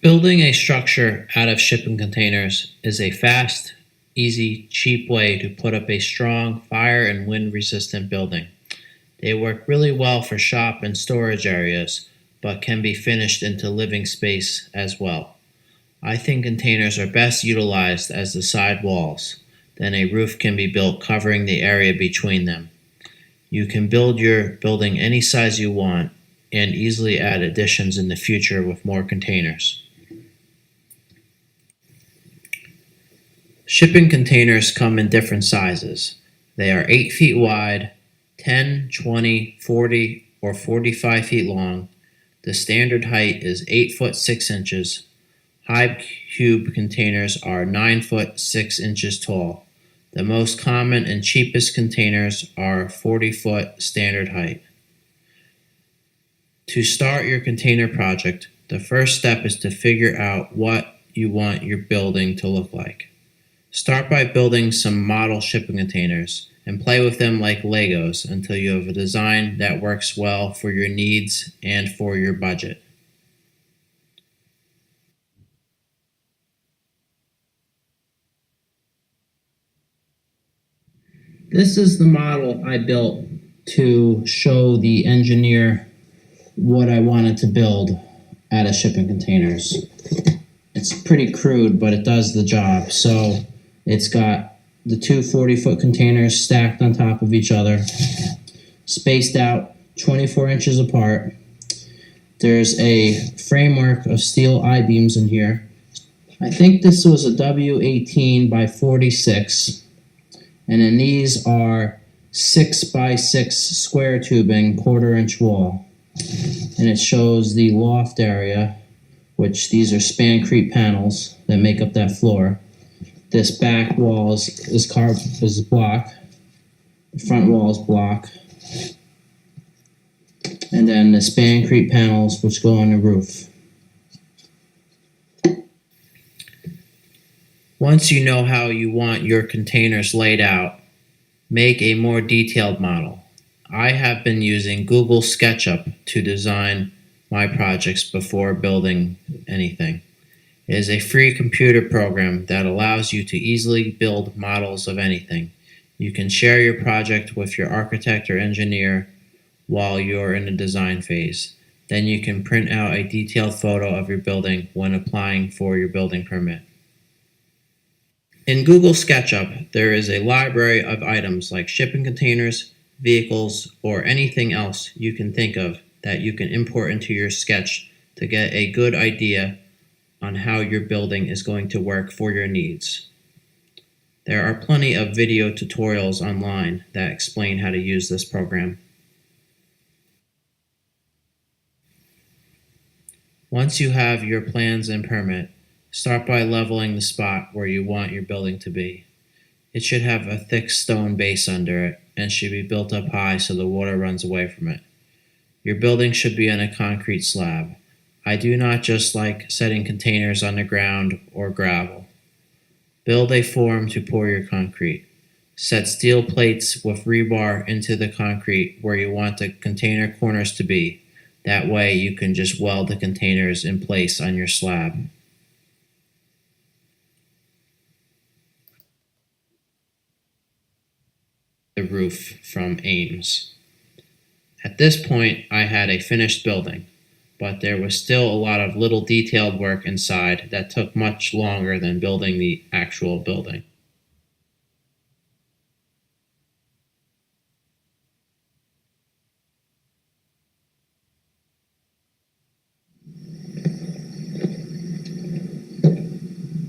Building a structure out of shipping containers is a fast, easy, cheap way to put up a strong fire and wind resistant building. They work really well for shop and storage areas, but can be finished into living space as well. I think containers are best utilized as the side walls. Then a roof can be built covering the area between them. You can build your building any size you want and easily add additions in the future with more containers. Shipping containers come in different sizes. They are 8 feet wide, 10, 20, 40, or 45 feet long. The standard height is 8 foot 6 inches. High cube containers are 9 foot 6 inches tall. The most common and cheapest containers are 40 foot standard height. To start your container project, the first step is to figure out what you want your building to look like. Start by building some model shipping containers and play with them like Legos until you have a design that works well for your needs and for your budget. This is the model I built to show the engineer what I wanted to build out of shipping containers. It's pretty crude, but it does the job. So it's got the two 40-foot containers stacked on top of each other, spaced out 24 inches apart. There's a framework of steel I-beams in here. I think this was a W18 by 46, and then these are 6 by 6 square tubing, 1/4-inch wall. And it shows the loft area, which these are span-creep panels that make up that floor. This back wall is block. The front wall is block. And then the span-creep panels which go on the roof. Once you know how you want your containers laid out, make a more detailed model. I have been using Google SketchUp to design my projects before building anything. It is a free computer program that allows you to easily build models of anything. You can share your project with your architect or engineer while you're in the design phase. Then you can print out a detailed photo of your building when applying for your building permit. In Google SketchUp, there is a library of items like shipping containers, vehicles, or anything else you can think of that you can import into your sketch to get a good idea on how your building is going to work for your needs. There are plenty of video tutorials online that explain how to use this program. Once you have your plans and permit, start by leveling the spot where you want your building to be. It should have a thick stone base under it and should be built up high so the water runs away from it. Your building should be on a concrete slab. I do not just like setting containers on the ground or gravel. Build a form to pour your concrete. Set steel plates with rebar into the concrete where you want the container corners to be. That way you can just weld the containers in place on your slab. The roof from Ames. At this point, I had a finished building, but there was still a lot of little detailed work inside that took much longer than building the actual building.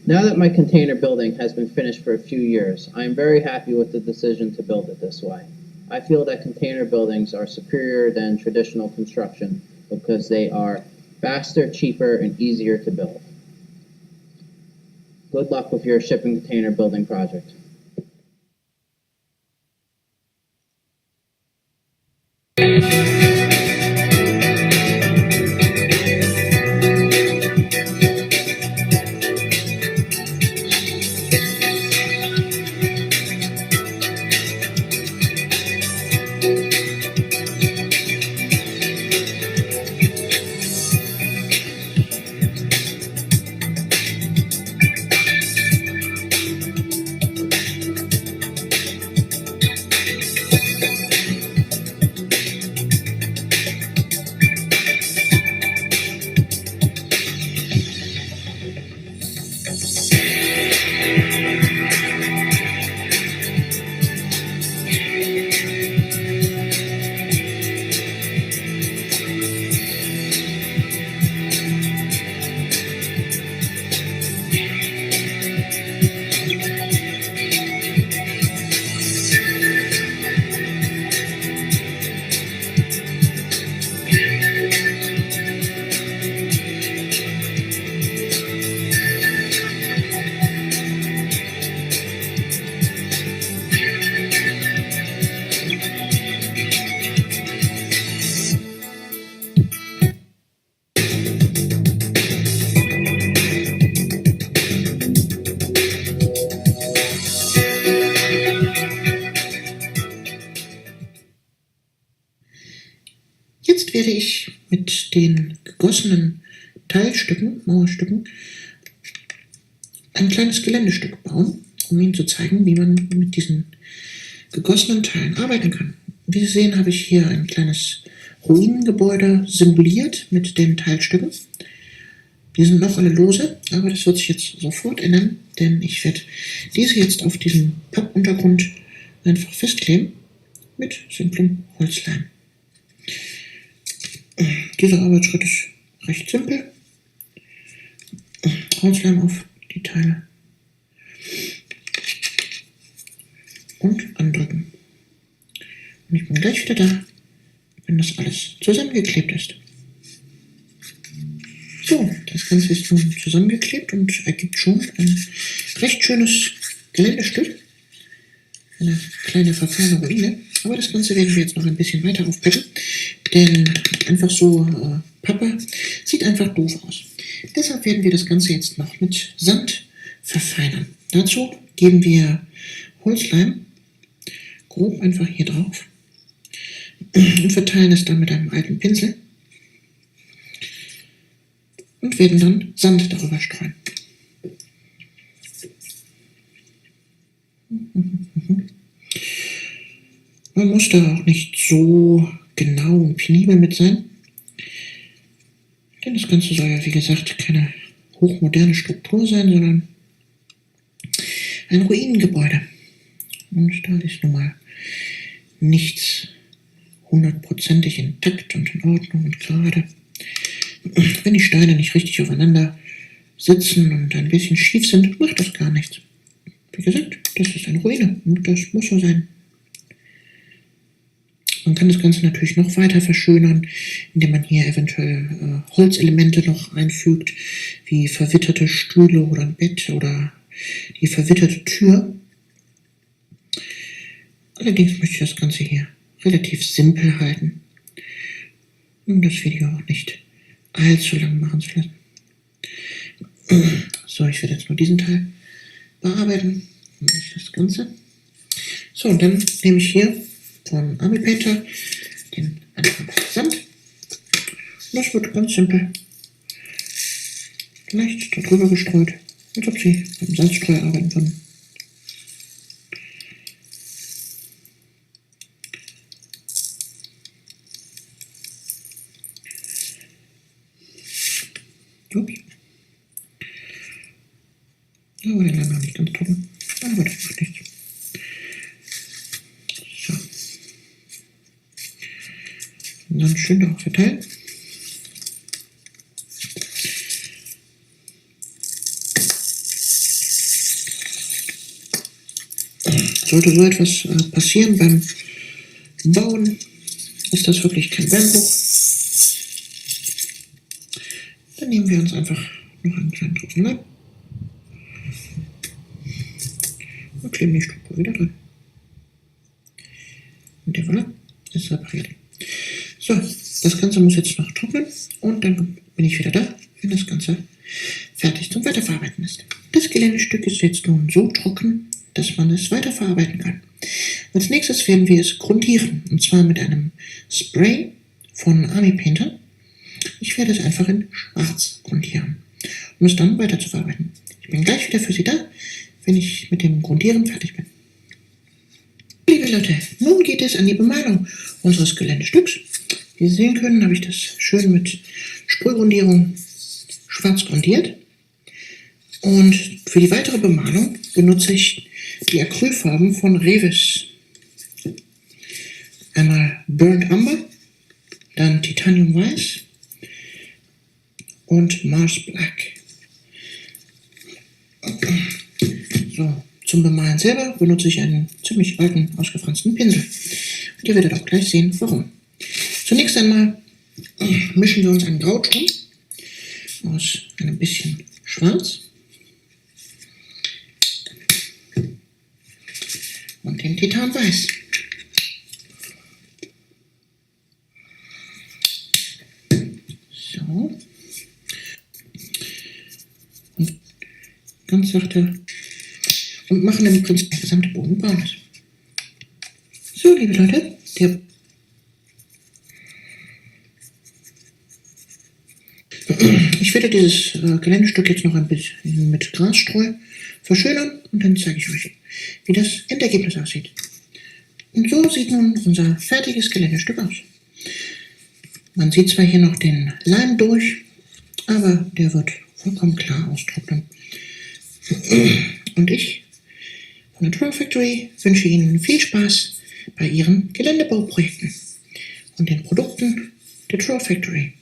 Now that my container building has been finished for a few years, I am very happy with the decision to build it this way. I feel that container buildings are superior than traditional construction because they are faster, cheaper, and easier to build. Good luck with your shipping container building project. werde ich mit den gegossenen Teilstücken, Mauerstücken, ein kleines Geländestück bauen, um Ihnen zu zeigen, wie man mit diesen gegossenen Teilen arbeiten kann. Wie Sie sehen, habe ich hier ein kleines Ruinengebäude symboliert mit den Teilstücken. Die sind noch alle lose, aber das wird sich jetzt sofort ändern, denn ich werde diese jetzt auf diesem Pappuntergrund einfach festkleben mit simplem Holzleim. Dieser Arbeitsschritt ist recht simpel. Holzleim auf die Teile und andrücken. Und ich bin gleich wieder da, wenn das alles zusammengeklebt ist. So, das Ganze ist nun zusammengeklebt und ergibt schon ein recht schönes Geländestück. Eine kleine verfallene Ruine. Aber das Ganze werden wir jetzt noch ein bisschen weiter aufpeppen, denn einfach so Pappe sieht einfach doof aus. Deshalb werden wir das Ganze jetzt noch mit Sand verfeinern. Dazu geben wir Holzleim grob einfach hier drauf und verteilen es dann mit einem alten Pinsel und werden dann Sand darüber streuen. Man muss da auch nicht so genau und penibel mit sein, denn das Ganze soll ja, wie gesagt, keine hochmoderne Struktur sein, sondern ein Ruinengebäude. Und da ist nun mal nichts hundertprozentig intakt und in Ordnung und gerade. Wenn die Steine nicht richtig aufeinander sitzen und ein bisschen schief sind, macht das gar nichts. Wie gesagt, das ist eine Ruine und das muss so sein. Man kann das Ganze natürlich noch weiter verschönern, indem man hier eventuell Holzelemente noch einfügt, wie verwitterte Stühle oder ein Bett oder die verwitterte Tür. Allerdings möchte ich das Ganze hier relativ simpel halten, um das Video auch nicht allzu lang machen zu lassen. So, ich werde jetzt nur diesen Teil bearbeiten und nicht das Ganze. So, und dann nehme ich hier von Army Painter den Sand. Und das wird ganz simpel leicht darüber gestreut, als ob Sie mit dem Sandstreuer arbeiten würden. Ups. Aber der Leim noch nicht ganz trocken. Aber das macht nichts. So. Und dann schön darauf verteilen. Sollte so etwas passieren beim Bauen, ist das wirklich kein Beinbruch. Dann nehmen wir uns einfach noch einen kleinen Tropfen Leim und kleben die Struktur wieder dran. Und voilà, ist repariert. So, das Ganze muss jetzt noch trocknen und dann bin ich wieder da, wenn das Ganze fertig zum Weiterverarbeiten ist. Das Geländestück ist jetzt nun so trocken, dass man es weiterverarbeiten kann. Als nächstes werden wir es grundieren, und zwar mit einem Spray von Army Painter. Ich werde es einfach in schwarz grundieren, um es dann weiter zu verarbeiten. Ich bin gleich wieder für Sie da, wenn ich mit dem Grundieren fertig bin. Liebe Leute, nun geht es an die Bemalung unseres Geländestücks. Wie Sie sehen können, habe ich das schön mit Sprühgrundierung schwarz grundiert. Und für die weitere Bemalung benutze ich die Acrylfarben von Revis. Einmal Burnt Umber, dann Titanium Weiß und Mars Black. So, zum Bemalen selber benutze ich einen ziemlich alten, ausgefransten Pinsel. Und ihr werdet auch gleich sehen, warum. Zunächst einmal mischen wir uns einen Grauton aus einem bisschen Schwarz und dem Titan Weiß. So. Und ganz sachte und machen im Prinzip der gesamte Boden braun ist. So, liebe Leute, der Ich werde dieses Geländestück jetzt noch ein bisschen mit Grasstreu verschönern und dann zeige ich euch, wie das Endergebnis aussieht. Und so sieht nun unser fertiges Geländestück aus. Man sieht zwar hier noch den Leim durch, aber der wird vollkommen klar austrocknen. Und ich von der Draw Factory wünsche Ihnen viel Spaß bei Ihren Geländebauprojekten und den Produkten der Draw Factory.